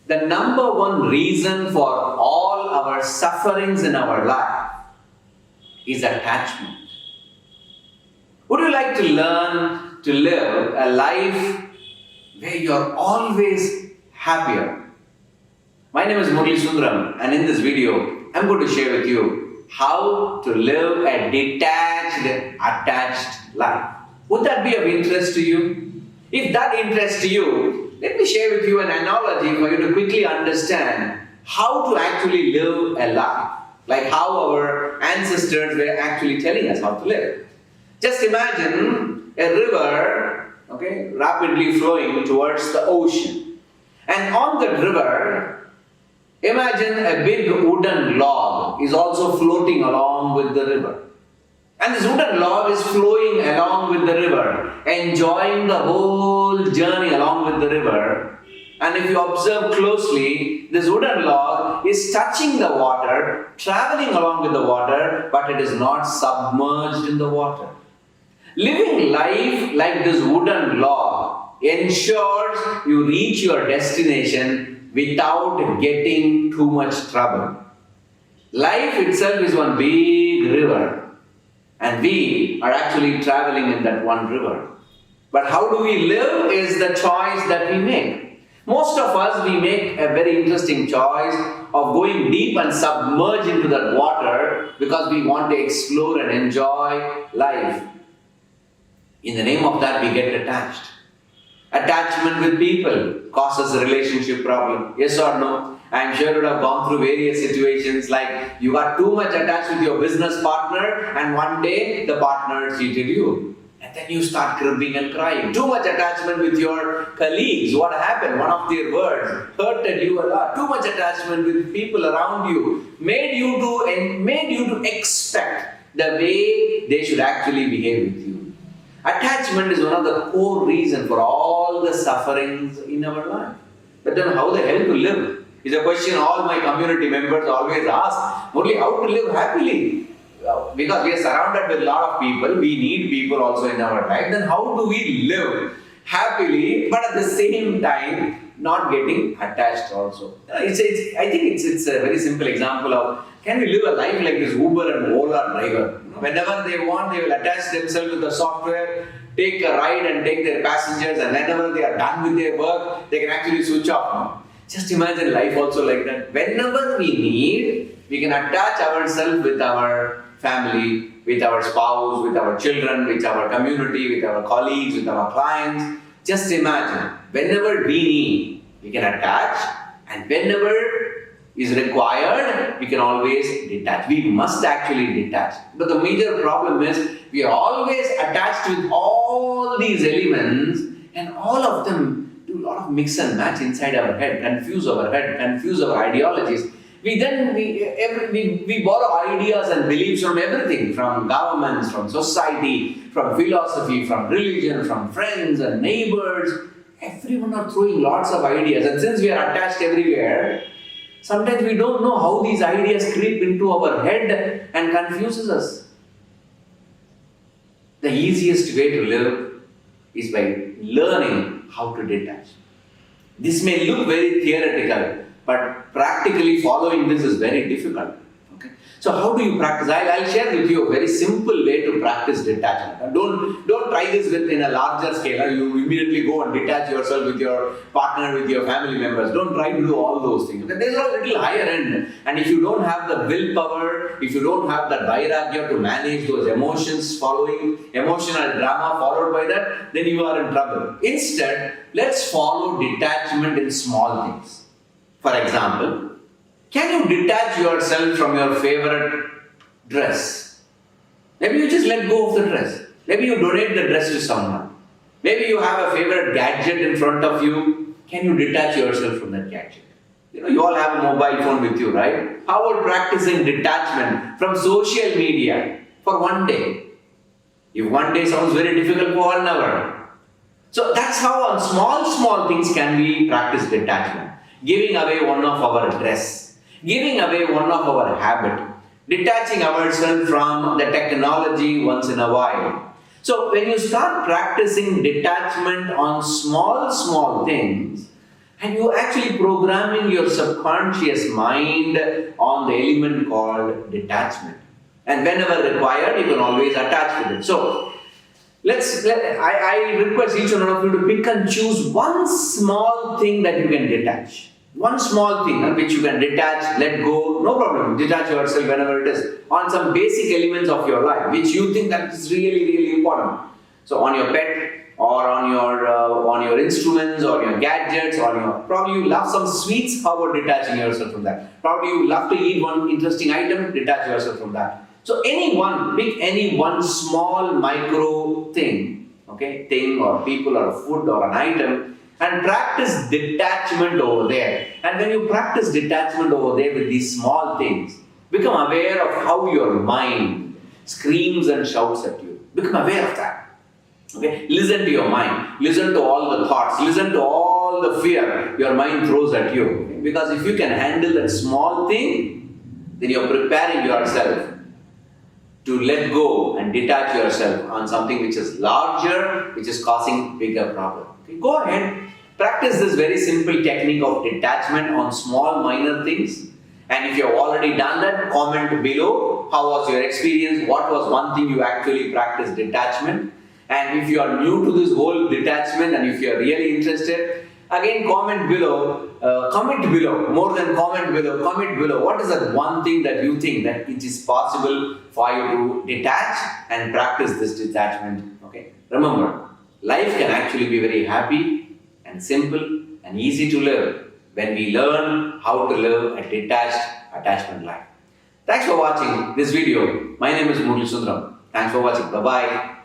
The number one reason for all our sufferings in our life is attachment. Would you like to learn to live a life where you're always happier? My name is Murali Sundaram, and in this video, I'm going to share with you how to live a detached, attached life. Would that be of interest to you? If that interests you, let me share with you an analogy for you to quickly understand how to actually live a life, like how our ancestors were actually telling us how to live. Just imagine a river, rapidly flowing towards the ocean. And on the river, imagine a big wooden log is also floating along with the river. And this wooden log is flowing along with the river, enjoying the whole journey along with the river. And if you observe closely, this wooden log is touching the water, traveling along with the water, but it is not submerged in the water. Living life like this wooden log ensures you reach your destination without getting too much trouble. Life itself is one big river. And we are actually traveling in that one river. But how do we live is the choice that we make. Most of us, we make a very interesting choice of going deep and submerge into that water because we want to explore and enjoy life. In the name of that, we get attached. Attachment with people causes a relationship problem. Yes or no? I'm sure you would have gone through various situations like you got too much attached with your business partner and one day the partner cheated you. And then you start cribbing and crying. Too much attachment with your colleagues. What happened? One of their words hurted you a lot. Too much attachment with people around you made you to expect the way they should actually behave with you. Attachment is one of the core reasons for all the sufferings in our life. But then how the hell to live? Is a question all my community members always ask. Only how to live happily? Because we are surrounded with a lot of people, we need people also in our life. Then how do we live happily, but at the same time not getting attached also? I think it's a very simple example of can we live a life like this Uber and Ola driver? Whenever they want, they will attach themselves with the software, take a ride and take their passengers, and whenever they are done with their work, they can actually switch off. Just imagine life also like that. Whenever we need, we can attach ourselves with our family, with our spouse, with our children, with our community, with our colleagues, with our clients. Just imagine, whenever we need, we can attach, and whenever is required, we can always detach. We must actually detach. But the major problem is, we are always attached with all these elements, and all of them do a lot of mix and match inside our head, confuse our ideologies. We borrow ideas and beliefs from everything, from governments, from society, from philosophy, from religion, from friends and neighbors. Everyone are throwing lots of ideas, and since we are attached everywhere, sometimes we don't know how these ideas creep into our head and confuses us. The easiest way to live is by learning how to detach. This may look very theoretical, but practically following this is very difficult. So how do you practice? I'll share with you a very simple way to practice detachment. Don't try this in a larger scale. You immediately go and detach yourself with your partner, with your family members. Don't try to do all those things. There's a little higher end. And if you don't have the willpower, if you don't have the vairagya to manage those emotions following, emotional drama followed by that, then you are in trouble. Instead, let's follow detachment in small things. For example, can you detach yourself from your favorite dress? Maybe you just let go of the dress. Maybe you donate the dress to someone. Maybe you have a favorite gadget in front of you. Can you detach yourself from that gadget? You all have a mobile phone with you, right? How about practicing detachment from social media for one day? If one day sounds very difficult for 1 hour. So that's how on small things can we practice detachment. Giving away one of our dress. Giving away one of our habit, detaching ourselves from the technology once in a while. So when you start practicing detachment on small things, And you actually programming your subconscious mind on the element called detachment. And whenever required, you can always attach with it. So, I request each one of you to pick and choose one small thing that you can detach. One small thing which you can detach, let go, no problem. Detach yourself whenever it is on some basic elements of your life which you think that is really, really important. So on your pet, or on your instruments, or your gadgets, or your, probably you love some sweets. How about detaching yourself from that? Probably you love to eat one interesting item. Detach yourself from that. So pick any one small micro thing, okay, thing or people or food or an item, and practice detachment over there. And when you practice detachment over there with these small things, become aware of how your mind screams and shouts at you. Become aware of that. Okay, listen to your mind. Listen to all the thoughts. Listen to all the fear your mind throws at you. Okay? Because if you can handle that small thing, then you're preparing yourself to let go and detach yourself on something which is larger, which is causing bigger problem. Okay? Go ahead, practice this very simple technique of detachment on small minor things. And if you have already done that, comment below. How was your experience? What was one thing you actually practiced detachment? And if you are new to this whole detachment, and if you are really interested, again comment below. More than comment below. Comment below. What is that one thing that you think that it is possible for you to detach and practice this detachment? Okay. Remember, life can actually be very happy and simple and easy to live when we learn how to live a detached attachment life. Thanks for watching this video. My name is Sundaram. Thanks for watching. Bye-bye.